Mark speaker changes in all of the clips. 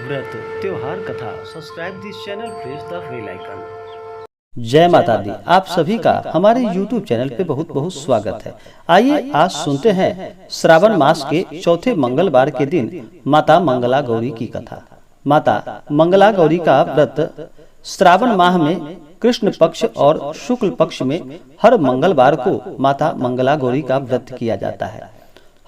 Speaker 1: व्रत त्योहार कथा। Subscribe this channel, press the bell icon.
Speaker 2: जय माता दी। आप सभी का हमारे YouTube चैनल पे बहुत बहुत स्वागत है। आइए आज सुनते हैं श्रावण मास के चौथे मंगलवार के दिन माता मंगला गौरी की कथा। माता मंगला गौरी का व्रत श्रावण माह में कृष्ण पक्ष और शुक्ल पक्ष में हर मंगलवार को माता मंगला गौरी का व्रत किया जाता है।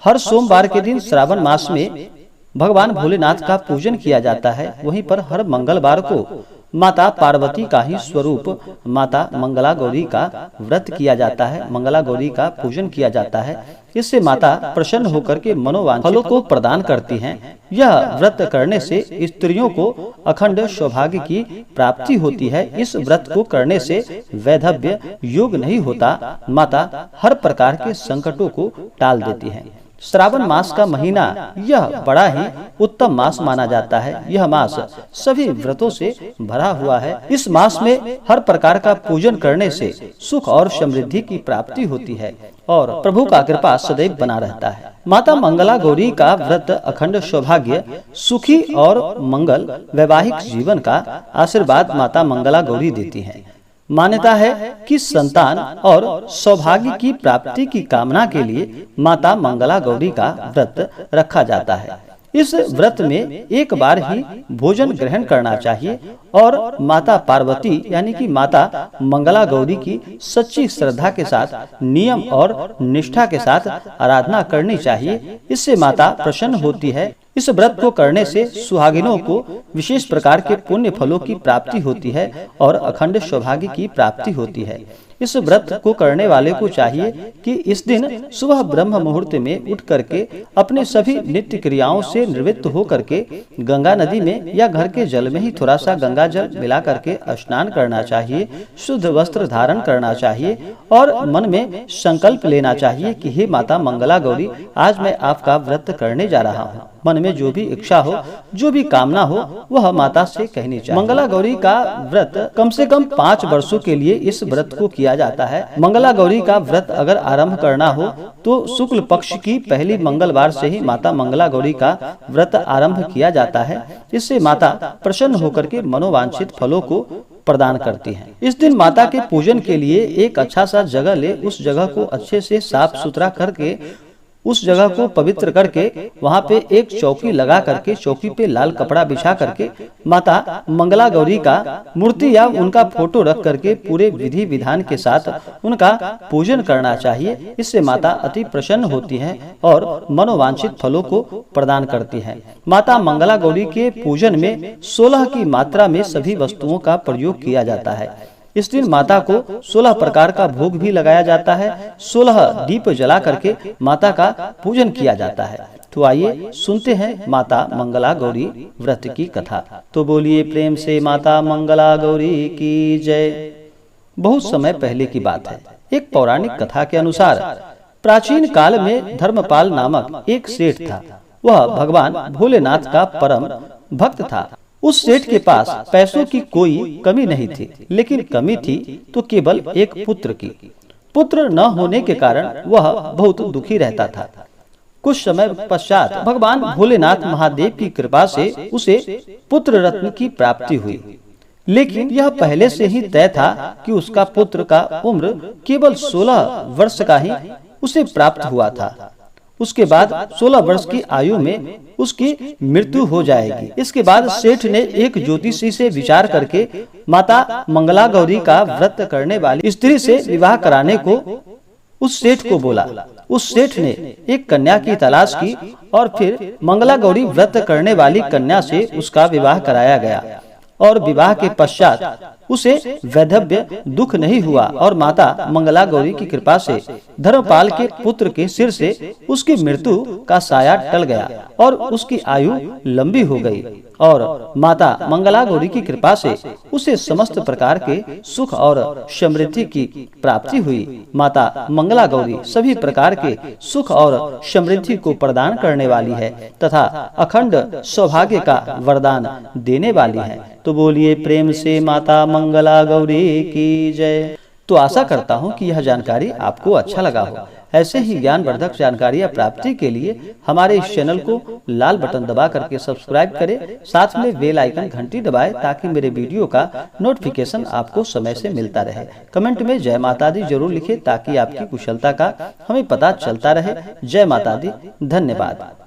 Speaker 2: हर सोमवार के दिन श्रावण मास में भगवान भोलेनाथ का पूजन किया जाता है। वहीं पर हर मंगलवार को माता पार्वती का ही स्वरूप माता मंगला गौरी का व्रत किया जाता है, मंगला गौरी का पूजन किया जाता है। इससे माता प्रसन्न होकर के मनोवांछित फलों को प्रदान करती हैं। यह व्रत करने से स्त्रियों को अखंड सौभाग्य की प्राप्ति होती है। इस व्रत को करने से वैधव्य योग नहीं होता। माता हर प्रकार के संकटों को टाल देती है। श्रावण मास का महीना यह बड़ा ही उत्तम मास माना जाता है। यह मास सभी व्रतों से भरा हुआ है। इस मास में हर प्रकार का पूजन करने से सुख और समृद्धि की प्राप्ति होती है और प्रभु का कृपा सदैव बना रहता है। माता मंगला गौरी का व्रत अखंड सौभाग्य, सुखी और मंगल वैवाहिक जीवन का आशीर्वाद माता मंगला गौरी देती है। मान्यता है कि संतान और सौभाग्य की प्राप्ति की कामना के लिए माता मंगला गौरी का व्रत रखा जाता है। इस व्रत में एक बार ही भोजन ग्रहण करना चाहिए और माता पार्वती यानी कि माता मंगला गौरी की सच्ची श्रद्धा के साथ नियम और निष्ठा के साथ आराधना करनी चाहिए। इससे माता प्रसन्न होती है। इस व्रत को करने से सुहागिनों को विशेष प्रकार के पुण्य फलों की प्राप्ति होती है और अखंड सौभाग्य की प्राप्ति होती है। इस व्रत को करने वाले को चाहिए कि इस दिन सुबह ब्रह्म मुहूर्त में उठ करके अपने सभी नित्य क्रियाओं से निवृत्त हो करके गंगा नदी में या घर के जल में ही थोड़ा सा गंगा जल मिला करके स्नान करना चाहिए, शुद्ध वस्त्र धारण करना चाहिए और मन में संकल्प लेना चाहिए कि हे माता मंगला गौरी, आज मैं आपका व्रत करने जा रहा हूँ। मन में जो भी इच्छा हो, जो भी कामना हो, वह माता से कहनी चाहिए। मंगला गौरी का व्रत कम से कम 5 वर्षों के लिए इस व्रत को किया जाता है। मंगला गौरी का व्रत अगर आरंभ करना हो तो शुक्ल पक्ष की पहली मंगलवार से ही माता मंगला गौरी का व्रत आरंभ किया जाता है। इससे माता प्रसन्न होकर के मनोवांछित फलों को प्रदान करती है। इस दिन माता के पूजन के लिए एक अच्छा सा जगह ले, उस जगह को अच्छे से साफ सुथरा करके, उस जगह को पवित्र करके वहाँ पे एक चौकी लगा करके, चौकी पे लाल कपड़ा बिछा करके माता मंगला गौरी का मूर्ति या उनका फोटो रख करके पूरे विधि विधान के साथ उनका पूजन करना चाहिए। इससे माता अति प्रसन्न होती हैं और मनोवांछित फलों को प्रदान करती हैं। माता मंगला गौरी के पूजन में 16 की मात्रा में सभी वस्तुओं का प्रयोग किया जाता है। इस दिन माता को 16 प्रकार का भोग भी लगाया जाता है। 16 दीप जला करके माता का पूजन किया जाता है। तो आइए सुनते हैं माता मंगला गौरी व्रत की कथा। तो बोलिए प्रेम से माता मंगला गौरी की जय। बहुत समय पहले की बात है। एक पौराणिक कथा के अनुसार प्राचीन काल में धर्मपाल नामक एक सेठ था। वह भगवान भोलेनाथ का परम भक्त था। उस सेठ के पास पैसों की कोई कमी नहीं थी, लेकिन कमी थी तो केवल एक पुत्र की। पुत्र न होने के कारण वह बहुत दुखी रहता था। कुछ समय पश्चात भगवान भोलेनाथ महादेव की कृपा से उसे पुत्र रत्न की प्राप्ति हुई। लेकिन यह पहले से ही तय था कि उसका पुत्र का उम्र केवल 16 वर्ष का ही उसे प्राप्त हुआ था। उसके बाद 16 वर्ष की आयु में उसकी मृत्यु हो जाएगी। इसके बाद सेठ ने एक ज्योतिषी से विचार करके माता मंगला गौरी का व्रत करने वाली स्त्री से विवाह कराने को उस सेठ को बोला। उस सेठ ने एक कन्या की तलाश की और फिर मंगला गौरी व्रत करने वाली कन्या से उसका विवाह कराया गया और विवाह के पश्चात उसे वैधव्य दुख नहीं हुआ और माता मंगला गौरी की कृपा से धर्मपाल के पुत्र के सिर से उसकी मृत्यु का साया टल गया और उसकी आयु लंबी हो गई और माता मंगला गौरी की कृपा से उसे समस्त प्रकार के सुख और समृद्धि की प्राप्ति हुई। माता मंगला गौरी सभी प्रकार के सुख और समृद्धि को प्रदान करने वाली है तथा अखंड सौभाग्य का वरदान देने वाली है। तो बोलिए प्रेम से माता मंगला गौरी की जय। तो आशा करता हूँ कि यह जानकारी आपको अच्छा लगा हो। ऐसे ही ज्ञानवर्धक जानकारियाँ प्राप्ति के लिए हमारे इस चैनल को लाल बटन दबा करके सब्सक्राइब करें, साथ में बेल आइकन घंटी दबाएं ताकि मेरे वीडियो का नोटिफिकेशन आपको समय से मिलता रहे। कमेंट में जय माता दी जरूर लिखें ताकि आपकी कुशलता का हमें पता चलता रहे। जय माता दी, धन्यवाद।